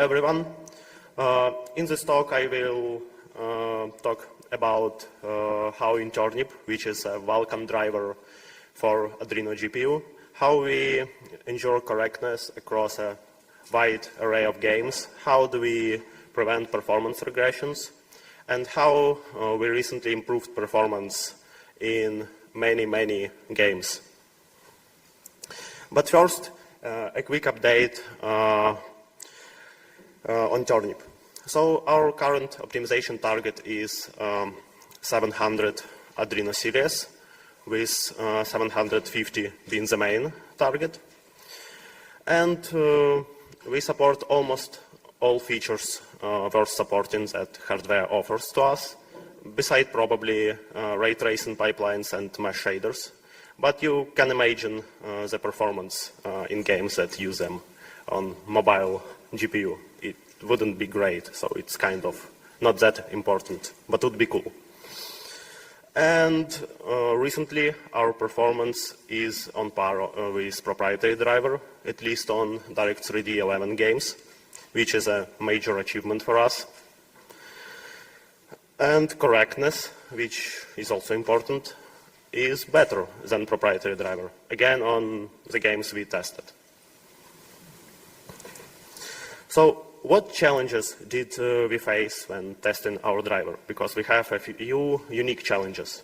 everyone. In this talk I will talk about how in Turnip, which is a Vulkan driver for Adreno GPU, how we ensure correctness across a wide array of games, how do we prevent performance regressions, and how we recently improved performance in many games. But first, a quick update on Turnip. So our current optimization target is 700 Adreno series, with 750 being the main target. And we support almost all features worth supporting that hardware offers to us, besides probably ray tracing pipelines and mesh shaders. But you can imagine the performance in games that use them on mobile GPU. It wouldn't be great, so it's kind of not that important, but would be cool. And recently, our performance is on par with proprietary driver, at least on Direct3D 11 games, which is a major achievement for us. And correctness, which is also important, is better than proprietary driver, again on the games we tested. So what challenges did we face when testing our driver? Because we have a few unique challenges.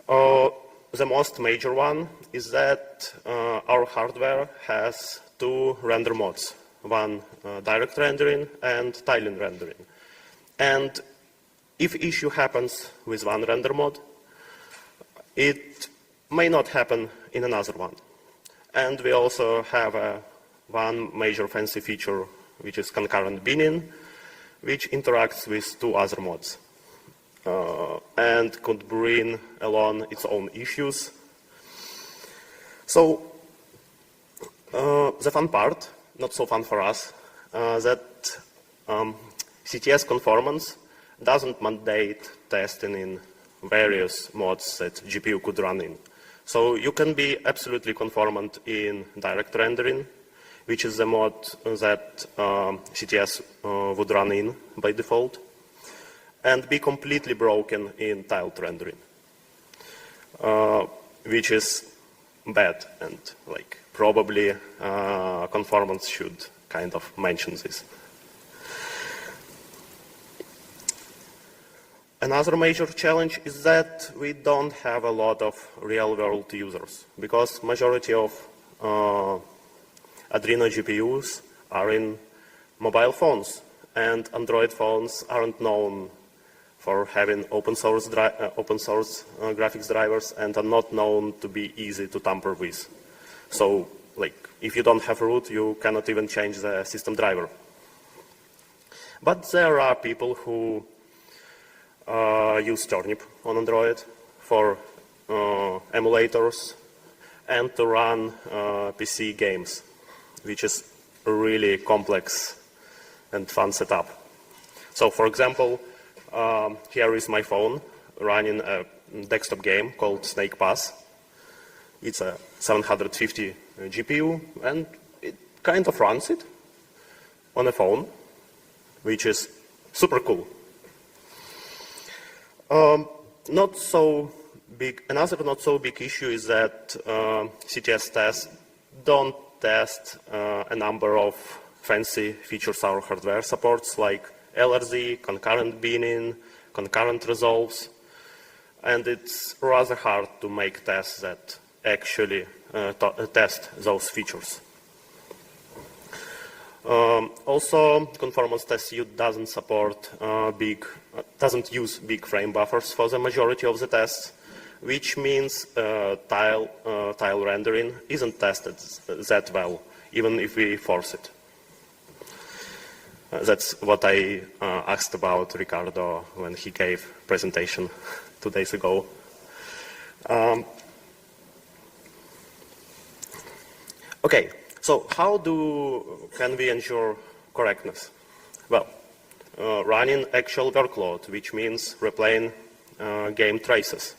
The most major one is that our hardware has two render modes, one direct rendering and tiling rendering. And if issue happens with one render mode, it may not happen in another one. And we also have one major fancy feature, which is concurrent binning, which interacts with two other modes and could bring along its own issues. So the fun part, not so fun for us, that CTS conformance doesn't mandate testing in various modes that GPU could run in. So you can be absolutely conformant in direct rendering, which is the mode that CTS would run in by default, and be completely broken in tiled rendering, which is bad, and probably conformance should kind of mention this. Another major challenge is that we don't have a lot of real-world users, because majority of Adreno GPUs are in mobile phones, and Android phones aren't known for having open source graphics drivers and are not known to be easy to tamper with. So, if you don't have root, you cannot even change the system driver. But there are people who use Turnip on Android for emulators and to run PC games, which is a really complex and fun setup. So, for example, here is my phone running a desktop game called Snake Pass. It's a 750 GPU, and it kind of runs it on a phone, which is super cool. Another not so big issue is that CTS tests don't test a number of fancy features our hardware supports, like LRZ, concurrent binning, concurrent resolves, and it's rather hard to make tests that actually test those features. Also, conformance test suite doesn't support doesn't use big frame buffers for the majority of the tests, which means tile rendering isn't tested that well, even if we force it. That's what I asked about Ricardo when he gave presentation 2 days ago. Okay, so how can we ensure correctness? Well, running actual workload, which means replaying game traces.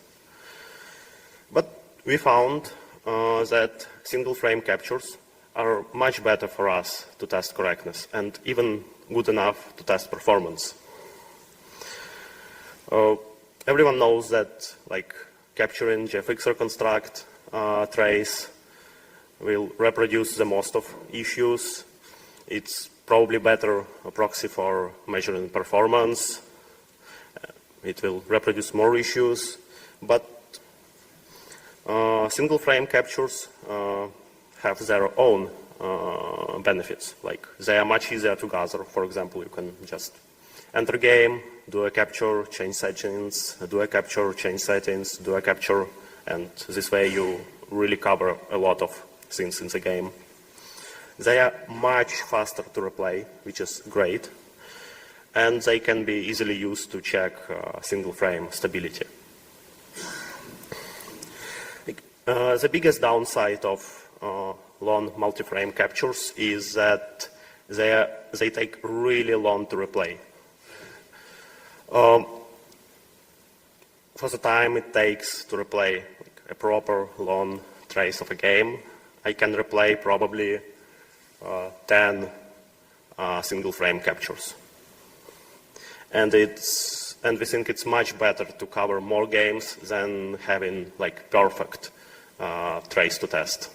But we found that single frame captures are much better for us to test correctness and even good enough to test performance. Everyone knows that like capturing GFX construct trace will reproduce the most of issues. It's probably better a proxy for measuring performance. It will reproduce more issues, but single frame captures have their own benefits. Like they are much easier to gather. For example, you can just enter game, do a capture, change settings, do a capture, change settings, do a capture, and this way you really cover a lot of things in the game. They are much faster to replay, which is great, and they can be easily used to check single frame stability. The biggest downside of long multi-frame captures is that they take really long to replay. For the time it takes to replay like a proper long trace of a game, I can replay probably 10 single frame captures. And we think it's much better to cover more games than having like perfect trace to test.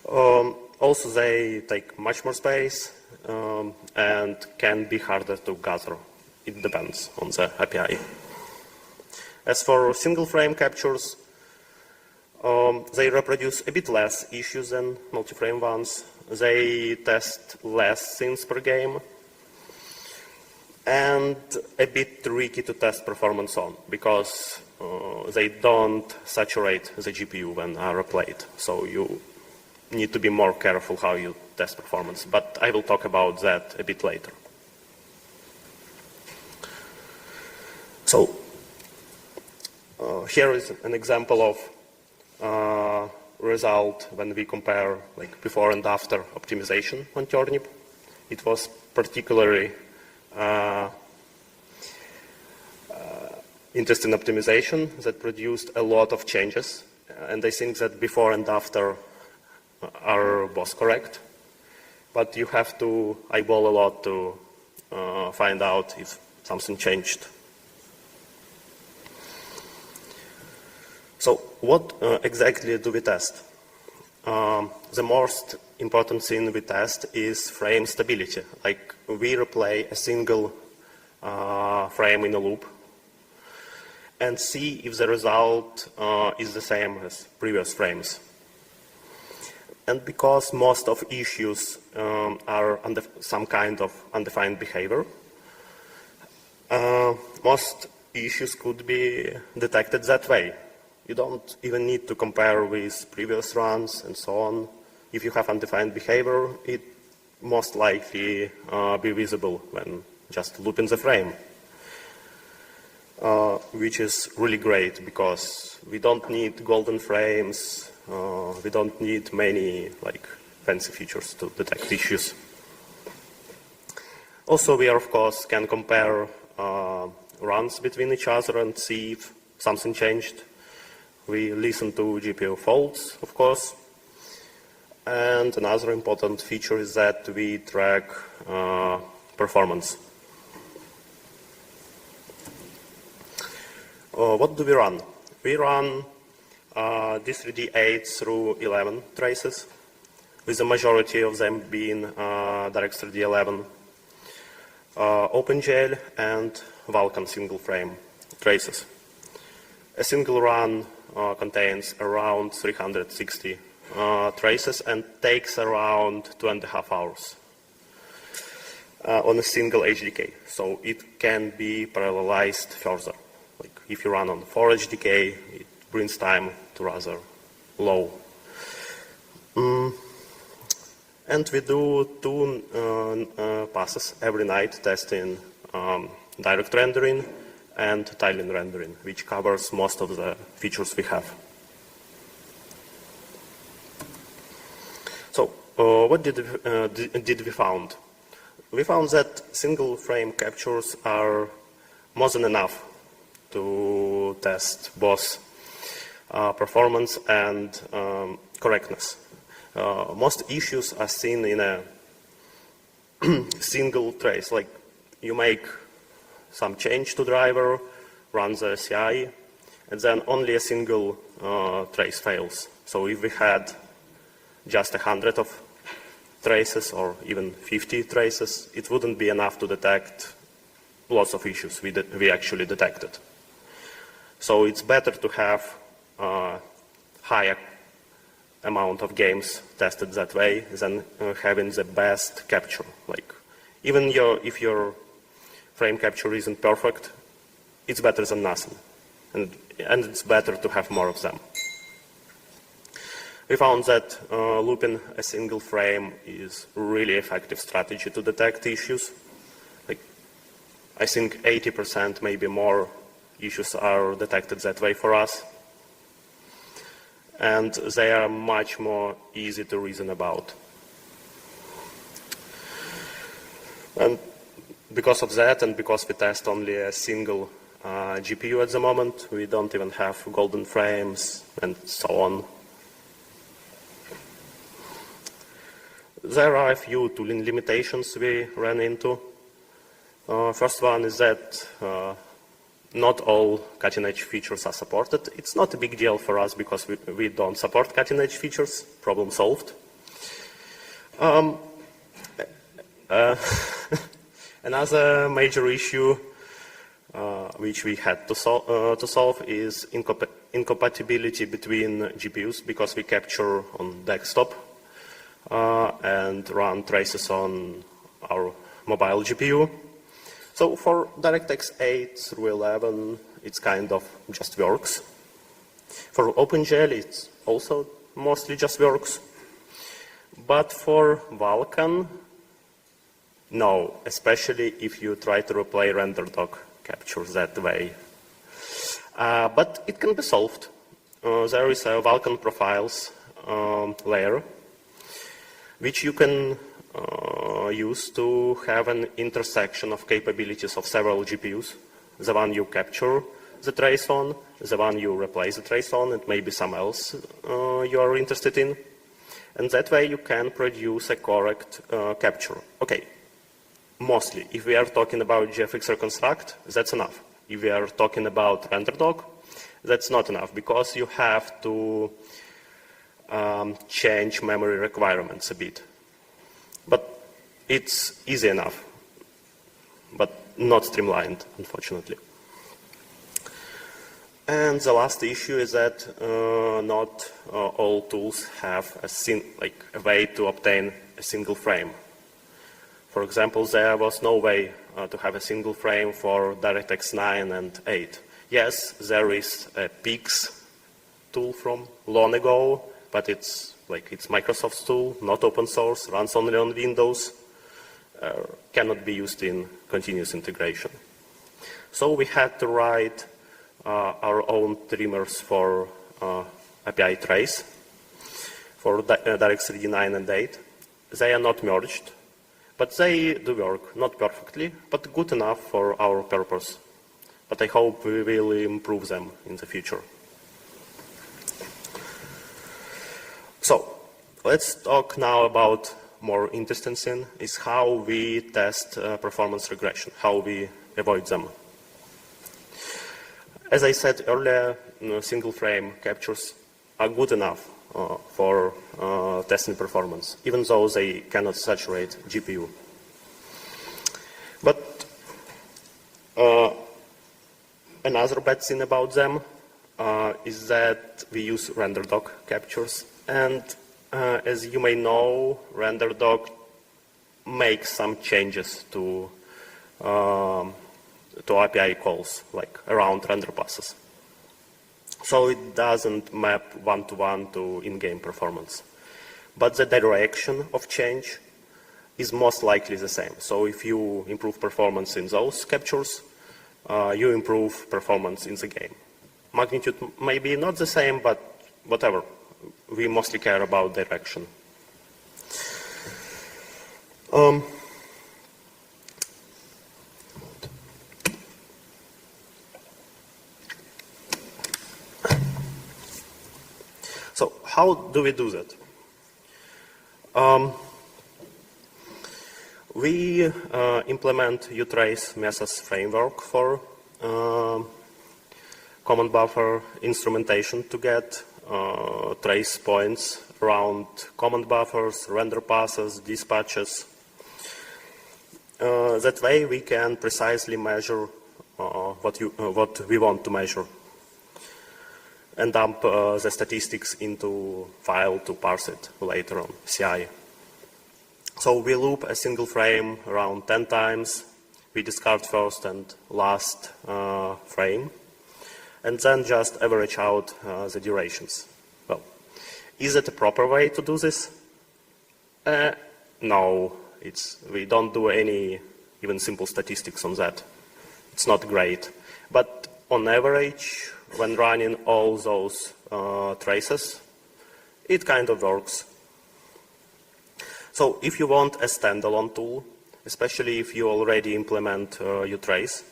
Also, they take much more space and can be harder to gather. It depends on the API. As for single frame captures, they reproduce a bit less issues than multi-frame ones. They test less things per game, and a bit tricky to test performance on because they don't saturate the GPU when are replayed. So you need to be more careful how you test performance, but I will talk about that a bit later. So here is an example of result when we compare like before and after optimization on Turnip. It was particularly interesting optimization that produced a lot of changes, and I think that before and after are both correct, but you have to eyeball a lot to find out if something changed. So what exactly do we test? The most important thing we test is frame stability. Like we replay a single frame in a loop and see if the result is the same as previous frames. And because most of issues are under some kind of undefined behavior, most issues could be detected that way. You don't even need to compare with previous runs and so on. If you have undefined behavior, it most likely be visible when just looping the frame, which is really great because we don't need golden frames. We don't need many like fancy features to detect issues. Also, we of course can compare runs between each other and see if something changed. We listen to GPU faults, of course. And another important feature is that we track performance. What do we run? We run D3D 8 through 11 traces, with the majority of them being Direct3D 11, OpenGL, and Vulkan single frame traces. A single run contains around 360 traces and takes around 2.5 hours on a single HDK. So it can be parallelized further. Like if you run on 4 HDK, it brings time to rather low. And we do 2 passes every night testing direct rendering and tiling rendering, which covers most of the features we have. So what did we found? We found that single frame captures are more than enough to test both performance and correctness. Most issues are seen in a single trace, like you make some change to driver, run the CI, and then only a single trace fails. So if we had just 100 of traces or even 50 traces, it wouldn't be enough to detect lots of issues we actually detected. So it's better to have a higher amount of games tested that way than having the best capture. Like even if your frame capture isn't perfect, it's better than nothing. And it's better to have more of them. We found that looping a single frame is a really effective strategy to detect issues. Like, I think 80%, maybe more, issues are detected that way for us. And they are much more easy to reason about. And because of that, and because we test only a single GPU at the moment, we don't even have golden frames and so on. There are a few tooling limitations we ran into. First one is that not all cutting-edge features are supported. It's not a big deal for us because we don't support cutting-edge features. Problem solved. Another major issue which we had to solve is incompatibility between GPUs, because we capture on desktop and run traces on our mobile GPU. So for DirectX 8 through 11, it's kind of just works. For OpenGL, it's also mostly just works. But for Vulkan, no, especially if you try to replay RenderDoc captures that way. But it can be solved. There is a Vulkan profiles layer, which you can use to have an intersection of capabilities of several GPUs. The one you capture the trace on, the one you replace the trace on, and maybe some else you are interested in. And that way you can produce a correct capture. Okay, mostly, if we are talking about GFX reconstruct, that's enough. If we are talking about RenderDoc, that's not enough, because you have to change memory requirements a bit. But it's easy enough, but not streamlined, unfortunately. And the last issue is that not all tools have a way to obtain a single frame. For example, there was no way to have a single frame for DirectX 9 and 8. Yes, there is a PIX tool from long ago, but it's Microsoft's tool, not open source, runs only on Windows, cannot be used in continuous integration. So we had to write our own trimmers for API trace for DirectX 3D 9 and 8. They are not merged, but they do work, not perfectly, but good enough for our purpose. But I hope we will improve them in the future. So let's talk now about more interesting thing, is how we test performance regression, how we avoid them. As I said earlier, single frame captures are good enough for testing performance, even though they cannot saturate GPU. But another bad thing about them is that we use RenderDoc captures. And as you may know, RenderDoc makes some changes to API calls, like around render passes. So it doesn't map one-to-one to in-game performance. But the direction of change is most likely the same. So if you improve performance in those captures, you improve performance in the game. Magnitude may be not the same, but whatever. We mostly care about direction. So how do we do that? We implement utrace methods framework for command buffer instrumentation to get trace points around command buffers, render passes, dispatches. That way we can precisely measure what we want to measure and dump the statistics into file to parse it later on CI. So we loop a single frame around 10 times. We discard first and last frame, and then just average out the durations. Well, is it a proper way to do this? No, we don't do any even simple statistics on that. It's not great. But on average, when running all those traces, it kind of works. So if you want a standalone tool, especially if you already implement utrace,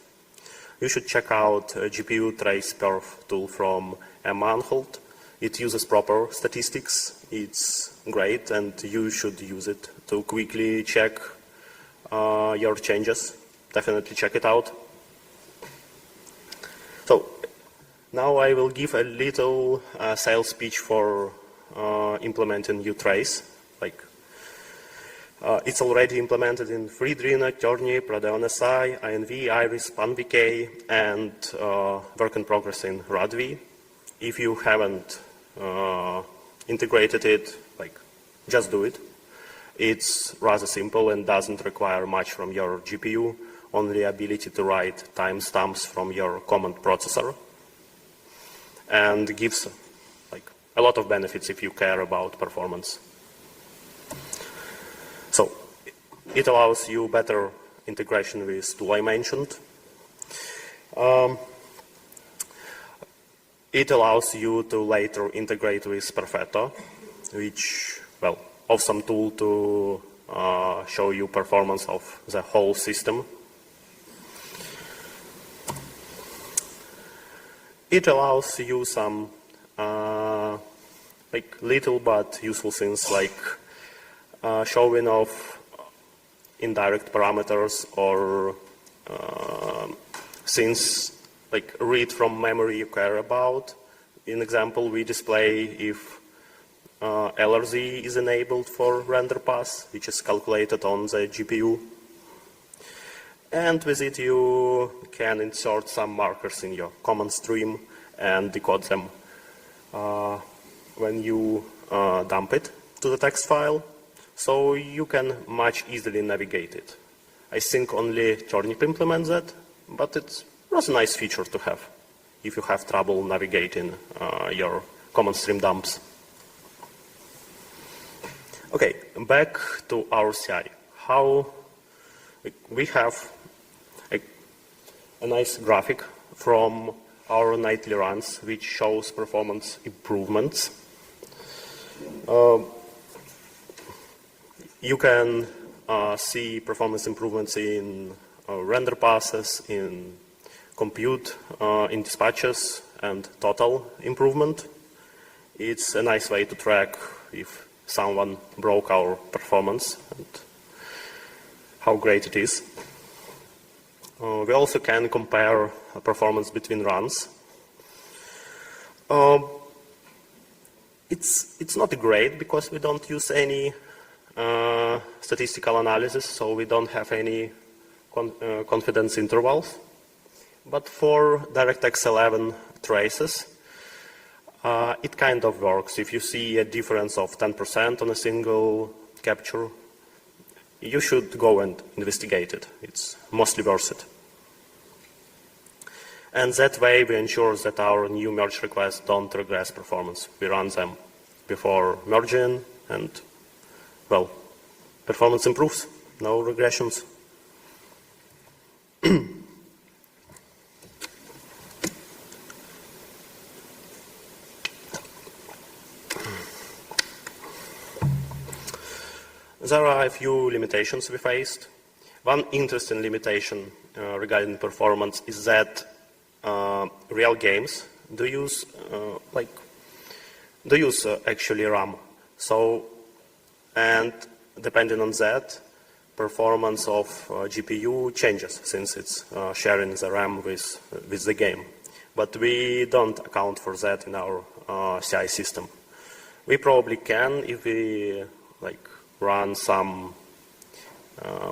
you should check out GPU trace perf tool from Emma Anholt. It uses proper statistics. It's great, and you should use it to quickly check your changes. Definitely check it out. So now I will give a little sales pitch for implementing utrace. It's already implemented in Adreno, Turnip, Radeon SI, INV, Iris, PanVK, and work in progress in RADV. If you haven't integrated it, just do it. It's rather simple and doesn't require much from your GPU, only ability to write timestamps from your command processor, and gives a lot of benefits if you care about performance. So it allows you better integration with tool I mentioned. It allows you to later integrate with Perfetto, which, well, awesome tool to show you performance of the whole system. It allows you some little but useful things like showing off indirect parameters or things like read from memory you care about. In example, we display if LRZ is enabled for render pass, which is calculated on the GPU. And with it, you can insert some markers in your command stream and decode them when you dump it to the text file. So you can much easily navigate it. I think only Turnip implements that, but it's a nice feature to have if you have trouble navigating your command stream dumps. Okay, back to our CI. How we have a nice graphic from our nightly runs, which shows performance improvements. You can see performance improvements in render passes, in compute, in dispatches, and total improvement. It's a nice way to track if someone broke our performance and how great it is. We also can compare performance between runs. It's not great because we don't use any statistical analysis, so we don't have any confidence intervals. But for DirectX 11 traces, it kind of works. If you see a difference of 10% on a single capture, you should go and investigate it. It's mostly worth it. And that way we ensure that our new merge requests don't regress performance. We run them before merging and, well, performance improves, no regressions. There are a few limitations we faced. One interesting limitation regarding performance is that real games do use they use actually RAM. So, and depending on that, performance of GPU changes since it's sharing the RAM with the game. But we don't account for that in our CI system. We probably can if we run some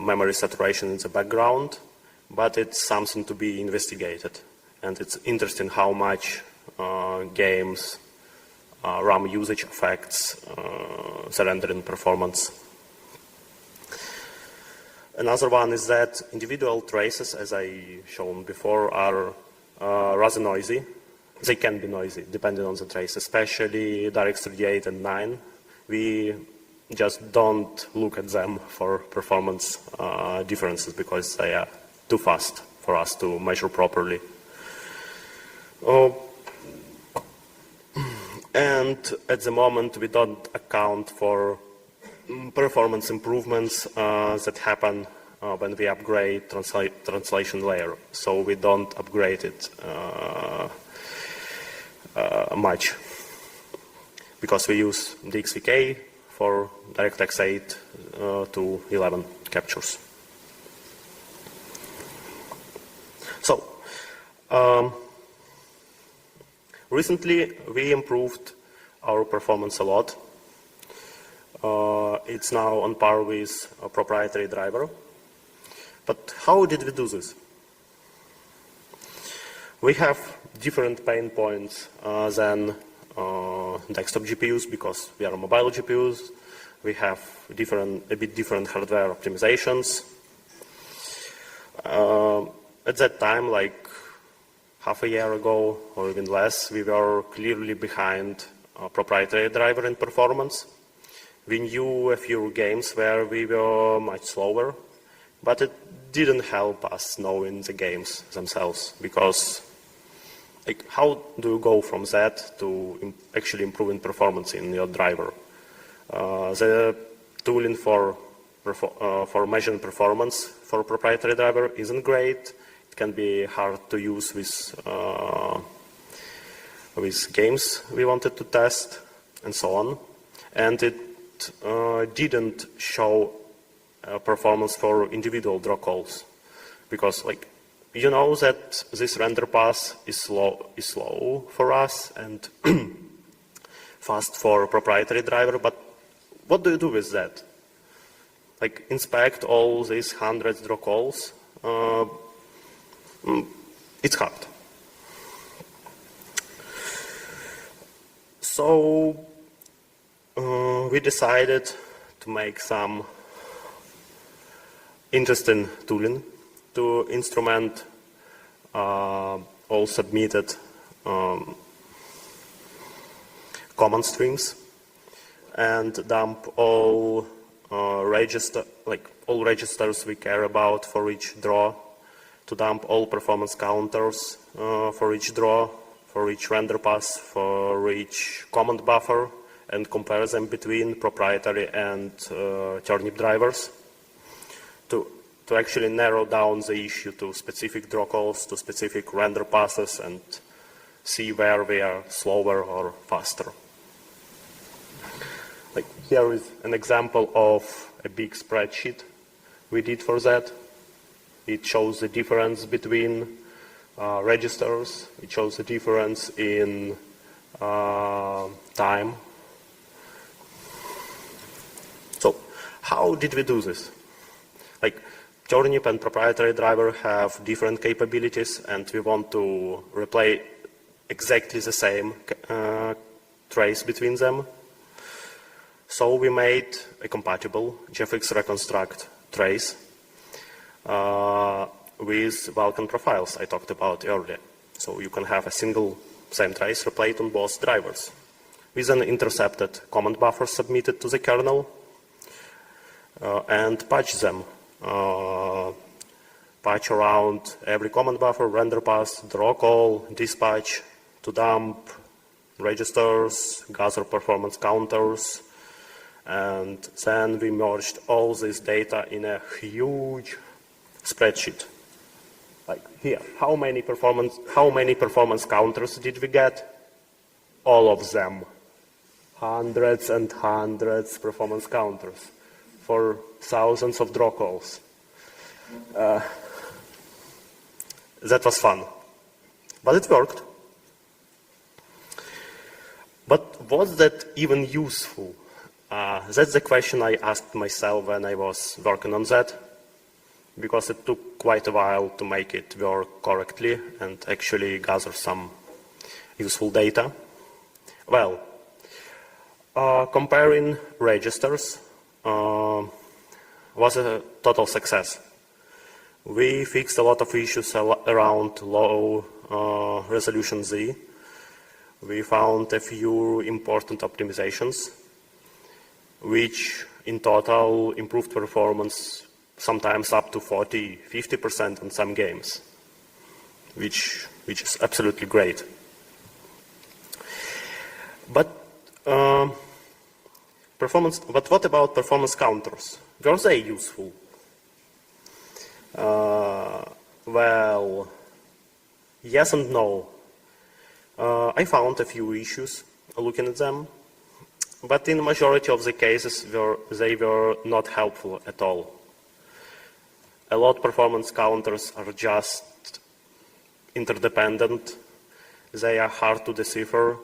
memory saturation in the background, but it's something to be investigated. And it's interesting how much games RAM usage affects the rendering performance. Another one is that individual traces, as I shown before, are rather noisy. They can be noisy, depending on the trace, especially DirectX 38 and 9. We just don't look at them for performance differences because they are too fast for us to measure properly. And at the moment, we don't account for performance improvements that happen when we upgrade translation layer. So we don't upgrade it much because we use DXVK for DirectX 8 to 11 captures. So recently we improved our performance a lot. It's now on par with a proprietary driver. But how did we do this? We have different pain points than desktop GPUs because we are mobile GPUs. We have a bit different hardware optimizations. At that time, like half a year ago or even less, we were clearly behind a proprietary driver in performance. We knew a few games where we were much slower, but it didn't help us knowing the games themselves because how do you go from that to actually improving performance in your driver? The tooling for measuring performance for proprietary driver isn't great. It can be hard to use with games we wanted to test and so on. And it didn't show performance for individual draw calls because you know that this render path is slow for us and fast for proprietary driver, but what do you do with that? Inspect all these hundreds draw calls? It's hard. So we decided to make some interesting tooling to instrument all submitted command streams and dump all registers we care about for each draw, to dump all performance counters for each draw, for each render pass, for each command buffer, and compare them between proprietary and Turnip drivers to actually narrow down the issue to specific draw calls, to specific render passes, and see where we are slower or faster. Here is an example of a big spreadsheet we did for that. It shows the difference between registers. It shows the difference in time. So how did we do this? Turnip and proprietary driver have different capabilities, and we want to replay exactly the same trace between them. So we made a compatible GFX reconstruct trace with Vulkan profiles I talked about earlier. So you can have a single same trace replayed on both drivers with an intercepted command buffer submitted to the kernel and patch them. Patch around every command buffer, render pass, draw call, dispatch, to dump registers, gather performance counters, and then we merged all this data in a huge spreadsheet. Here, how many performance counters did we get? All of them. hundreds and hundreds performance counters for thousands of draw calls. That was fun, but it worked. But was that even useful? That's the question I asked myself when I was working on that, because it took quite a while to make it work correctly and actually gather some useful data. Well, comparing registers was a total success. We fixed a lot of issues around low resolution Z. We found a few important optimizations, which in total improved performance sometimes up to 40–50% in some games, which is absolutely great. But what about performance counters? Were they useful? Well, yes and no. I found a few issues looking at them, but in the majority of the cases they were not helpful at all. A lot of performance counters are just interdependent. They are hard to decipher.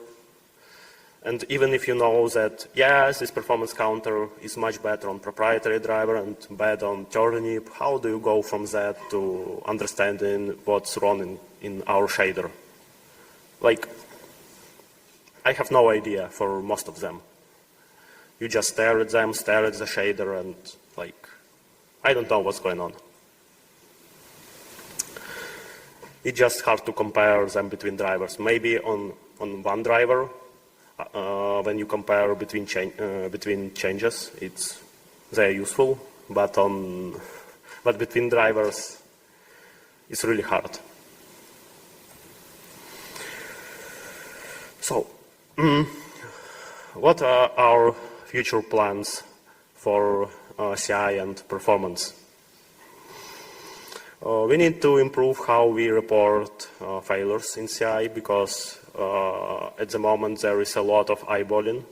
And even if you know that, yes, this performance counter is much better on proprietary driver and bad on Turnip, how do you go from that to understanding what's wrong in our shader? Like, I have no idea for most of them. You just stare at them, stare at the shader, and like, I don't know what's going on. It's just hard to compare them between drivers. Maybe on one driver, when you compare between changes, they're useful, but between drivers, it's really hard. So, what are our future plans for CI and performance? We need to improve how we report failures in CI, because at the moment there is a lot of eyeballing,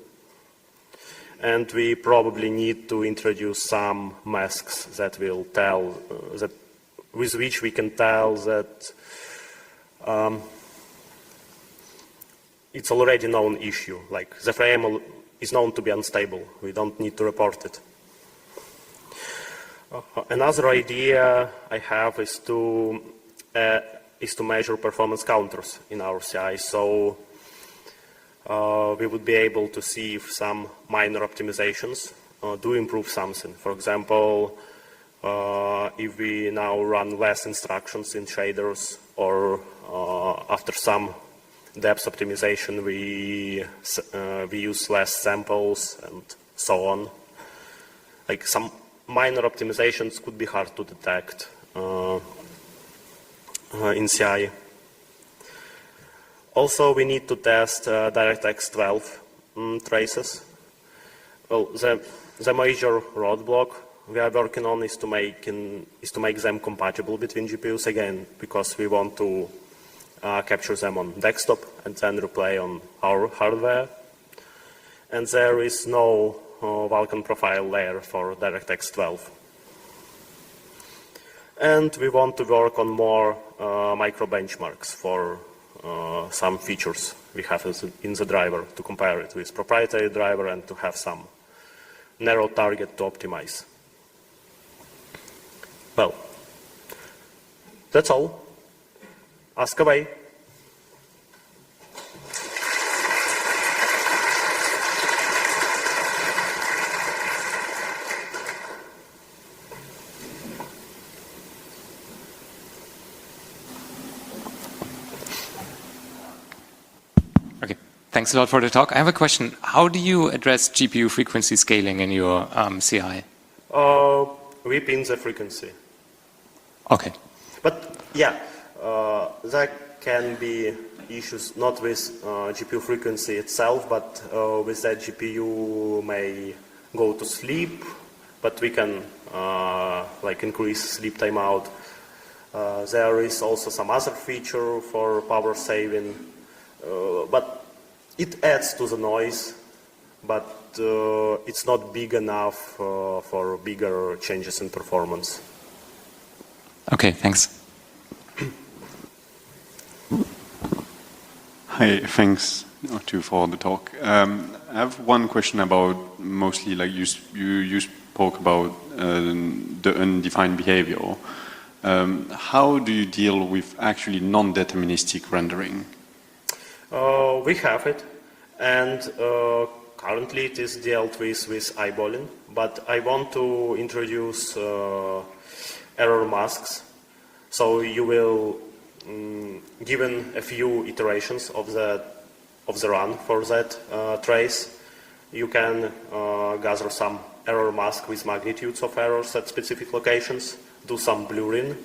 and we probably need to introduce some masks that will tell with which we can tell that it's already known issue, like the frame is known to be unstable. We don't need to report it. Another idea I have is to measure performance counters in our CI, so we would be able to see if some minor optimizations do improve something. For example, if we now run less instructions in shaders, or after some depth optimization we use less samples and so on. Like, some minor optimizations could be hard to detect in CI. Also, we need to test DirectX 12 traces. Well, the major roadblock we are working on is to make them compatible between GPUs, again, because we want to capture them on desktop and then replay on our hardware. And there is no Vulkan profile layer for DirectX 12. And we want to work on more micro benchmarks for some features we have in the driver, to compare it with proprietary driver and to have some narrow target to optimize. Well, that's all. Ask away. Okay, thanks a lot for the talk. I have a question. How do you address GPU frequency scaling in your CI? We pin the frequency. Okay. But yeah, there can be issues not with GPU frequency itself, but with that GPU may go to sleep, but we can like increase sleep timeout. There is also some other feature for power saving, but it adds to the noise but it's not big enough for bigger changes in performance. Okay, thanks. Hi, thanks for the talk. I have one question about mostly like you spoke about the undefined behavior. How do you deal with actually non-deterministic rendering? We have it, and currently it is dealt with eyeballing, but I want to introduce error masks. So you will, given a few iterations of the run for that trace, you can gather some error mask with magnitudes of errors at specific locations, do some blurring,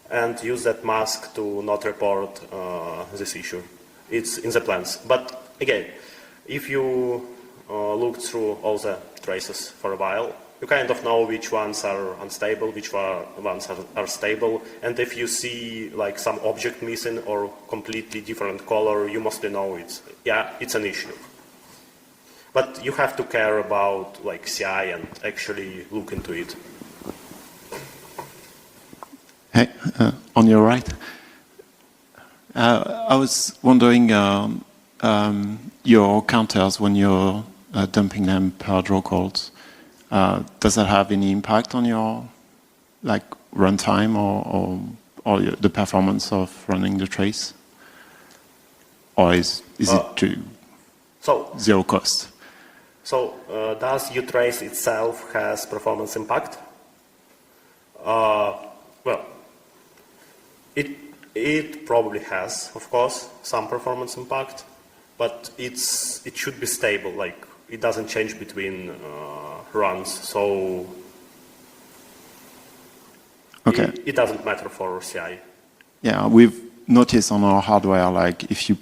and use that mask to not report this issue. It's in the plans. But again, if you look through all the traces for a while, you kind of know which ones are unstable, which ones are stable, and if you see like some object missing or completely different color, you mostly know it's an issue. But you have to care about like CI and actually look into it. Hey, on your right. I was wondering your counters when you're dumping them per draw calls. Does that have any impact on your like runtime or the performance of running the trace? Or is it to zero cost? So does utrace itself has performance impact? Well, it probably has, of course, some performance impact, but it should be stable. Like it doesn't change between runs, so okay. It doesn't matter for CI. Yeah, we've noticed on our hardware, like if you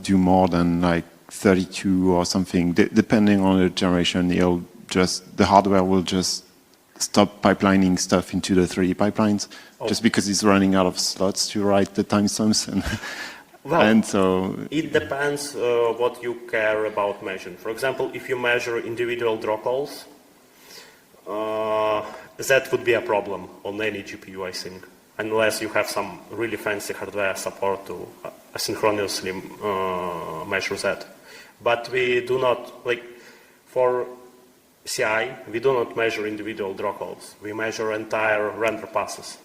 do more than like 32 or something, depending on the generation, the hardware will just stop pipelining stuff into the 3D pipelines, just because it's running out of slots to write the timestamps. And so it depends what you care about measuring. For example, if you measure individual draw calls, that would be a problem on any GPU, I think, unless you have some really fancy hardware support to asynchronously measure that. But we do not, like for CI, we do not measure individual draw calls. We measure entire render passes.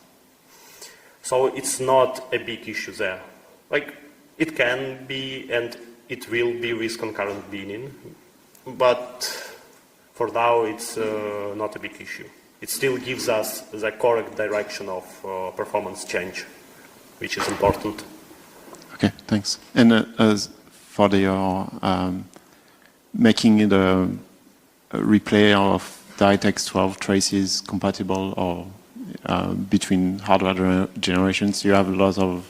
So it's not a big issue there. Like it can be and it will be with concurrent binning, but for now it's not a big issue. It still gives us the correct direction of performance change, which is important. okay, thanks. And as for your making the replay of DirectX 12 traces compatible or between hardware generations, do you have a lot of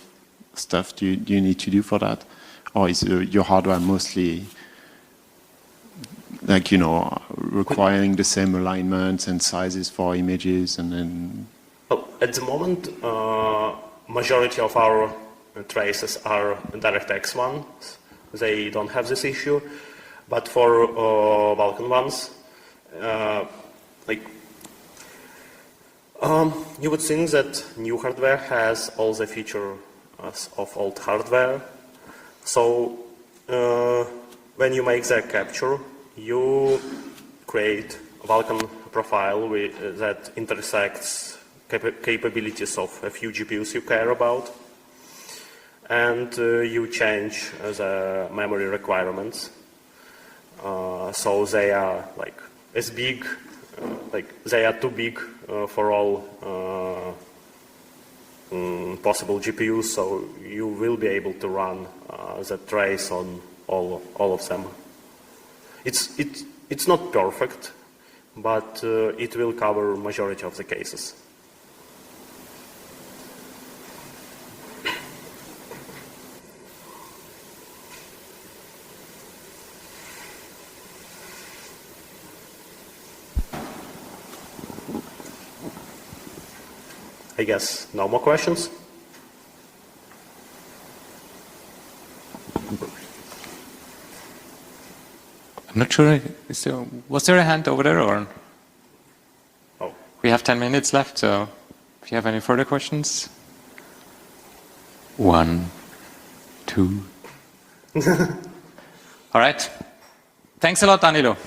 stuff do you need to do for that? Or is your hardware mostly like, requiring the same alignments and sizes for images and then? Well, at the moment, majority of our traces are DirectX ones. They don't have this issue. But for Vulkan ones, you would think that new hardware has all the features of old hardware. So when you make the capture, you create a Vulkan profile that intersects capabilities of a few GPUs you care about, and you change the memory requirements. So they are like as big, they are too big for all possible GPUs, so you will be able to run the trace on all of them. It's not perfect, but it will cover majority of the cases. I guess no more questions? not sure. Was there a hand over there, or? Oh. We have 10 minutes left, so if you have any further questions. 1, 2. All right. Thanks a lot, Danilo.